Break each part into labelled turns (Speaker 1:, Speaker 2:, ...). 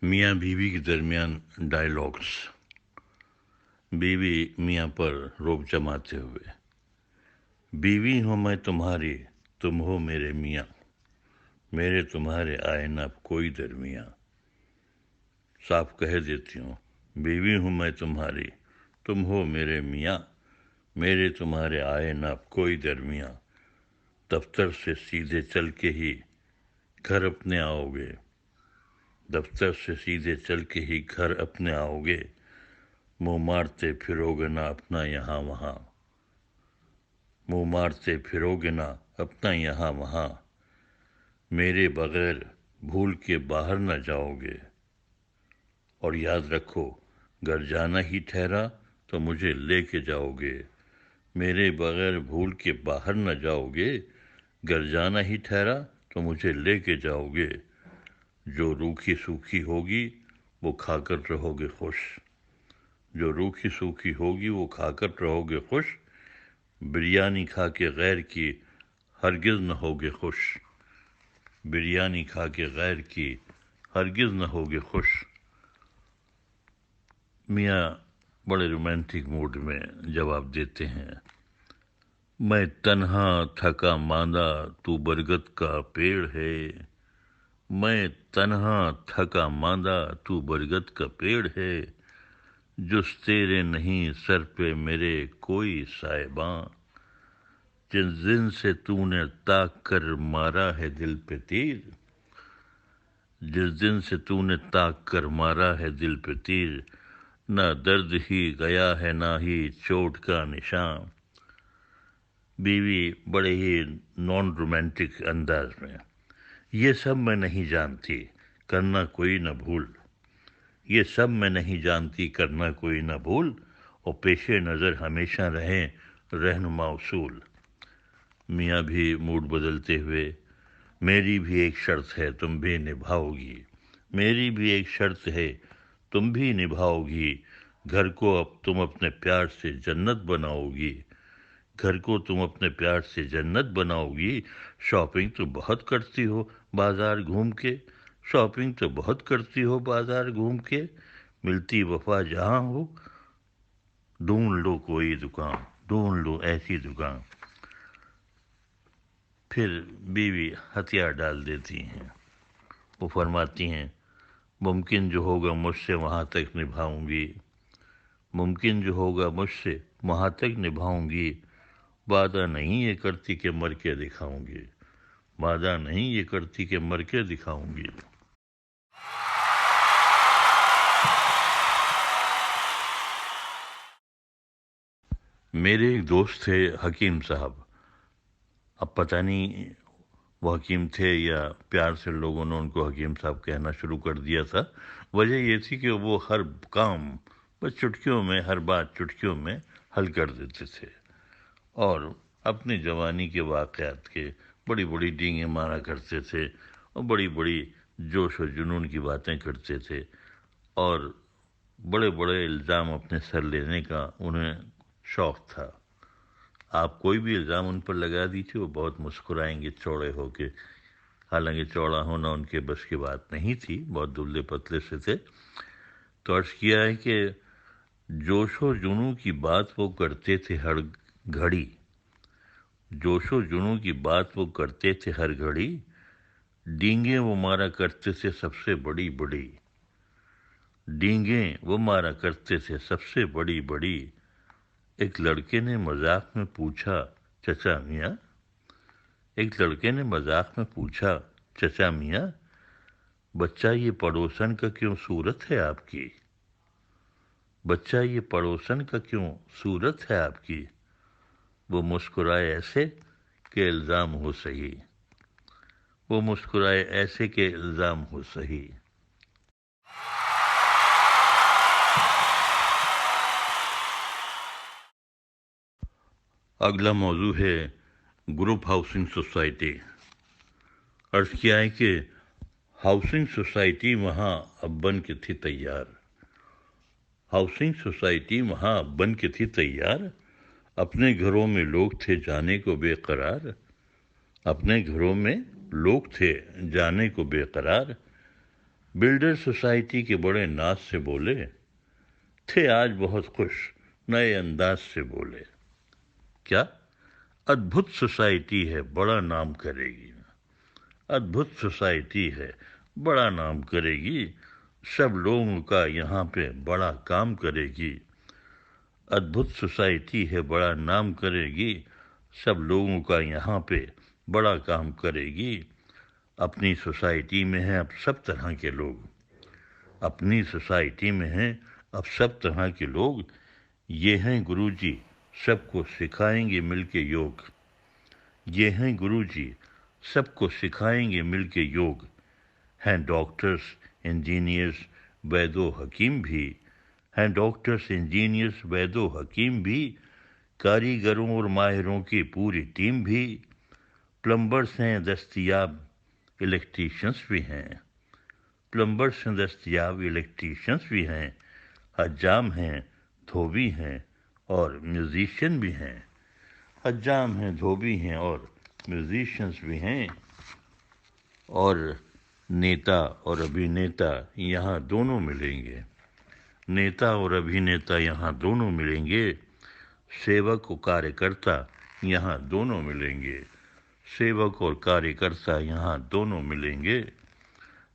Speaker 1: میاں بیوی کے درمیان ڈائیلاگس. بیوی میاں پر روک جماتے ہوئے. بیوی ہوں میں تمہاری، تم ہو میرے میاں، میرے تمہارے آئے نہ اب کوئی درمیاں. صاف کہہ دیتی ہوں، بیوی ہوں میں تمہاری، تم ہو میرے میاں، میرے تمہارے آئے نہ اب کوئی درمیاں. دفتر سے سیدھے چل کے ہی گھر اپنے آؤ گے، دفتر سے سیدھے چل کے ہی گھر اپنے آؤ گے، منہ مارتے پھرو گے نہ اپنا یہاں وہاں، منہ مارتے پھرو گے نہ اپنا یہاں وہاں، میرے بغیر بھول کے باہر نہ جاؤ گے. اور یاد رکھو، گر جانا ہی ٹھہرا تو مجھے لے کے جاؤ گے، میرے بغیر بھول کے باہر نہ جاؤ گے، گر جانا ہی ٹھہرا تو مجھے لے کے جاؤ گے. جو روکھی سوکھی ہوگی وہ کھا کر رہو گے خوش، جو روکھی سوکھی ہوگی وہ کھا کر رہو گے خوش، بریانی کھا کے غیر کی ہرگز نہ ہوگے خوش، بریانی کھا کے غیر کی ہرگز نہ ہوگے خوش. میاں بڑے رومانٹک موڈ میں جواب دیتے ہیں. میں تنہا تھکا ماندہ تو برگد کا پیڑ ہے، میں تنہا تھکا ماندہ تو برگد کا پیڑ ہے، جس تیرے نہیں سر پہ میرے کوئی سائباں، جس دن سے تو نے تاک کر مارا ہے دل پہ تیر، جس دن سے تو نے تاک کر مارا ہے دل پہ تیر، نہ درد ہی گیا ہے نہ ہی چوٹ کا نشان. بیوی بڑے ہی نان رومانٹک انداز میں. یہ سب میں نہیں جانتی کرنا کوئی نہ بھول، یہ سب میں نہیں جانتی کرنا کوئی نہ بھول، اور پیش نظر ہمیشہ رہیں رہنما اصول. میاں بھی موڈ بدلتے ہوئے. میری بھی ایک شرط ہے تم بھی نبھاؤ گی، میری بھی ایک شرط ہے تم بھی نبھاؤ گی، گھر کو اب تم اپنے پیار سے جنت بناؤ گی، گھر کو تم اپنے پیار سے جنت بناؤ گی. شاپنگ تو بہت کرتی ہو بازار گھوم کے، شاپنگ تو بہت کرتی ہو بازار گھوم کے، ملتی وفا جہاں ہو ڈھونڈ لو کوئی دکان، ڈھونڈ لو ایسی دکان. پھر بیوی ہتھیار ڈال دیتی ہیں. وہ فرماتی ہیں، ممکن جو ہوگا مجھ سے وہاں تک نبھاؤں گی، ممکن جو ہوگا مجھ سے وہاں تک نبھاؤں گی، وعدہ نہیں یہ کرتی کہ مر کے دکھاؤں گی، وعدہ نہیں یہ کرتی کہ مر کے دکھاؤں گی. میرے ایک دوست تھے حکیم صاحب. اب پتہ نہیں وہ حکیم تھے یا پیار سے لوگوں نے ان کو حکیم صاحب کہنا شروع کر دیا تھا. وجہ یہ تھی کہ وہ ہر کام بس چٹکیوں میں، ہر بات چٹکیوں میں حل کر دیتے تھے، اور اپنی جوانی کے واقعات کے بڑی بڑی ڈینگیں مارا کرتے تھے، اور بڑی بڑی جوش و جنون کی باتیں کرتے تھے، اور بڑے بڑے الزام اپنے سر لینے کا انہیں شوق تھا. آپ کوئی بھی الزام ان پر لگا دیجیے وہ بہت مسکرائیں گے چوڑے ہو کے، حالانکہ چوڑا ہونا ان کے بس کی بات نہیں تھی، بہت دبلے پتلے سے تھے. تو عرض کیا ہے کہ جوش و جنوں کی بات وہ کرتے تھے ہر گھڑی، جوش و جنوں کی بات وہ کرتے تھے ہر گھڑی، ڈینگیں وہ مارا کرتے تھے سب سے بڑی بڑی، ڈینگیں وہ مارا کرتے تھے سب سے بڑی بڑی. ایک لڑکے نے مذاق میں پوچھا، چچا میاں، ایک لڑکے نے مذاق میں پوچھا، چچا میاں، بچہ یہ پڑوسن کا کیوں صورت ہے آپ کی، بچہ یہ پڑوسن کا کیوں صورت ہے آپ کی. وہ مسکرائے ایسے کہ الزام ہو صحیح، وہ مسکرائے ایسے کہ الزام ہو صحیح. اگلا موضوع ہے گروپ ہاؤسنگ سوسائٹی. عرض کیا ہے کہ ہاؤسنگ سوسائٹی وہاں اب بن کے تھی تیار، ہاؤسنگ سوسائٹی وہاں اب بن کے تھی تیار، اپنے گھروں میں لوگ تھے جانے کو بے قرار، اپنے گھروں میں لوگ تھے جانے کو بے قرار، بلڈر سوسائٹی کے بڑے ناز سے بولے، تھے آج بہت خوش نئے انداز سے بولے، کیا ادبھت سوسائٹی ہے بڑا نام کرے گی، ادبھت سوسائٹی ہے بڑا نام کرے گی، سب لوگوں کا یہاں پہ بڑا کام کرے گی، ادبھت سوسائٹی ہے بڑا نام کرے گی، سب لوگوں کا یہاں پہ بڑا کام کرے گی، اپنی سوسائٹی میں ہیں اب سب طرح کے لوگ، اپنی سوسائٹی میں ہیں اب سب طرح کے لوگ، یہ ہیں گرو جی سب کو سکھائیں گے مل کے یوگ، یہ ہیں گرو جی سب کو سکھائیں گے مل کے یوگ، ہیں ڈاکٹرز انجینئرز وید و حکیم بھی، ہیں ڈاکٹرز انجینئرز وید و حکیم بھی، کاریگروں اور ماہروں کی پوری ٹیم بھی، پلمبرز ہیں دستیاب الیکٹریشنز بھی ہیں، پلمبرز ہیں دستیاب الیکٹریشنز بھی ہیں، حجام ہیں دھوبی ہیں اور میوزیشین بھی ہیں، حجام ہیں دھوبی ہیں اور میوزیشینز بھی ہیں، اور نیتا اور ابھینیتا یہاں دونوں ملیں گے، نیتا اور ابھینیتا یہاں دونوں ملیں گے، سیوک و کاریہ کرتا یہاں دونوں ملیں گے، سیوک اور کاریہ کرتا یہاں دونوں ملیں گے،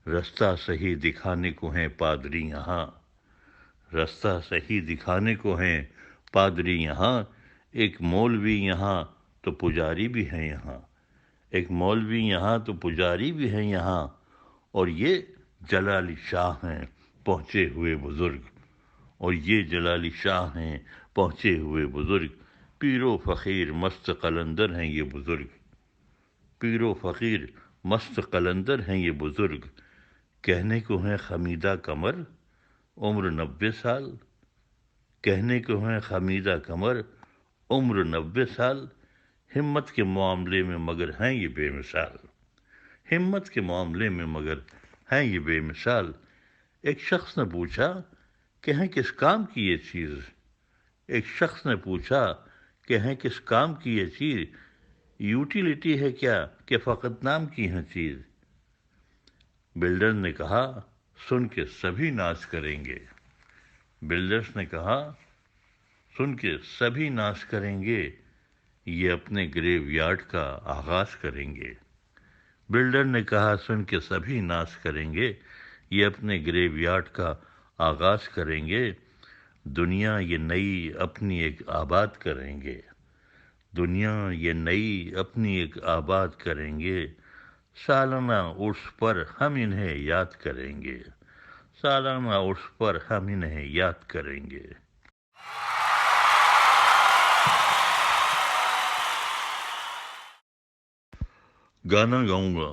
Speaker 1: رستہ صحیح دکھانے کو ہیں پادری یہاں، رستہ صحیح دکھانے کو ہیں پادری یہاں، ایک مولوی یہاں تو پجاری بھی ہیں یہاں، ایک مولوی یہاں تو پجاری بھی ہیں یہاں، اور یہ جلالی شاہ ہیں پہنچے ہوئے بزرگ، اور یہ جلالی شاہ ہیں پہنچے ہوئے بزرگ، پیر و فقیر مست قلندر ہیں یہ بزرگ، پیر و فقیر مست قلندر ہیں یہ بزرگ، کہنے کو ہیں خمیدہ کمر عمر 90 سال، کہنے کو ہیں خمیدہ کمر عمر 90 سال، ہمت کے معاملے میں مگر ہیں یہ بے مثال، ہمت کے معاملے میں مگر ہیں یہ بے مثال، ایک شخص نے پوچھا کہ ہیں کس کام کی یہ چیز، ایک شخص نے پوچھا کہ ہیں کس کام کی یہ چیز، یوٹیلیٹی ہے کیا کہ فقط نام کی ہے چیز، بلڈر نے کہا سن کے سبھی ناز کریں گے، بلڈرز نے کہا سن کے سبھی ناز کریں گے، یہ اپنے گریو یارڈ کا آغاز کریں گے، بلڈر نے کہا سن کے سبھی ناز کریں گے، یہ اپنے گریو یارڈ کا آغاز کریں گے، دنیا یہ نئی اپنی ایک آباد کریں گے، دنیا یہ نئی اپنی ایک آباد کریں گے، سالانہ عرس پر ہم انہیں یاد کریں گے، سالانہ عرس پر ہم انہیں یاد کریں گے۔ گانا گاؤں گا،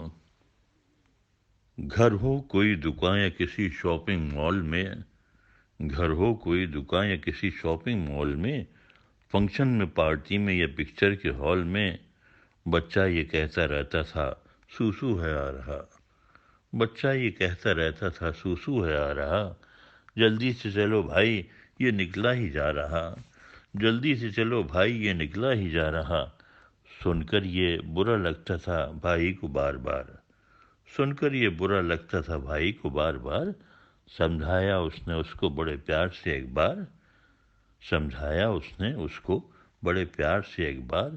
Speaker 1: گھر ہو کوئی دکان یا کسی شاپنگ مال میں، گھر ہو کوئی دکان یا کسی شاپنگ مال میں، فنکشن میں پارٹی میں یا پکچر کے ہال میں، بچہ یہ کہتا رہتا تھا سوسو ہے آ رہا، بچہ یہ کہتا رہتا تھا سوسو ہے آ رہا، جلدی سے چلو بھائی یہ نکلا ہی جا رہا، جلدی سے چلو بھائی یہ نکلا ہی جا رہا، سن کر یہ برا لگتا تھا بھائی کو بار بار، سن کر یہ برا لگتا تھا بھائی کو بار بار، سمجھایا اس نے اس کو بڑے پیار سے ایک بار، سمجھایا اس نے اس کو بڑے پیار سے ایک بار،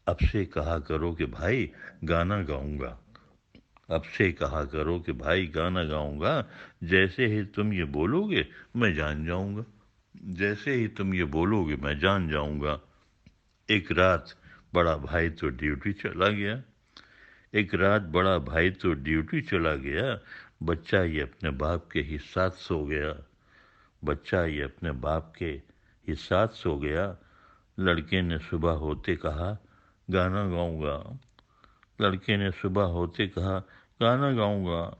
Speaker 1: اب سے کہا کرو کہ بھائی گانا گاؤں گا، اب سے کہا کرو کہ بھائی گانا گاؤں گا، جیسے ہی تم یہ بولو گے میں جان جاؤں گا، جیسے ہی تم یہ بولو گے میں جان جاؤں گا، ایک رات بڑا بھائی تو ڈیوٹی چلا گیا، ایک رات بڑا بھائی تو ڈیوٹی چلا گیا، بچہ یہ اپنے باپ کے ہی ساتھ سو گیا، بچہ یہ اپنے باپ کے ہی ساتھ سو گیا، لڑکے نے صبح ہوتے کہا گانا گاؤں گا، لڑکے نے صبح ہوتے کہا گانا گاؤں گا،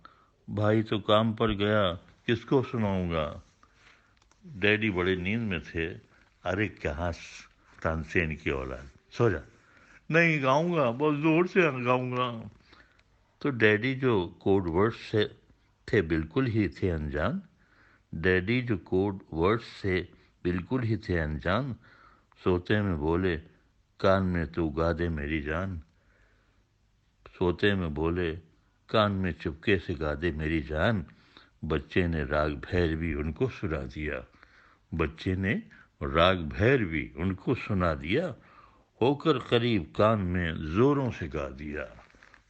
Speaker 1: بھائی تو کام پر گیا کس کو سناؤں گا، ڈیڈی بڑے نیند میں تھے، ارے کہاں تانسین کی اولاد سو جا، نہیں گاؤں گا بہت زور سے گاؤں گا، تو ڈیڈی جو کوڈ ورڈ سے تھے بالکل ہی تھے انجان، ڈیڈی جو کوڈ ورڈ سے بالکل ہی تھے انجان، سوتے میں بولے کان میں تو گا دے میری جان، سوتے میں بولے کان میں چپکے سے گا دے میری جان، بچے نے راگ بھیروی ان کو سنا دیا، بچے نے راگ بھیروی ان کو سنا دیا، ہو کر قریب کان میں زوروں سے گا دیا،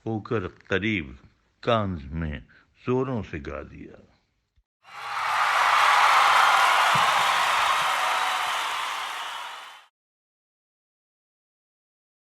Speaker 1: ہو کر قریب کان میں زوروں سے گا دیا۔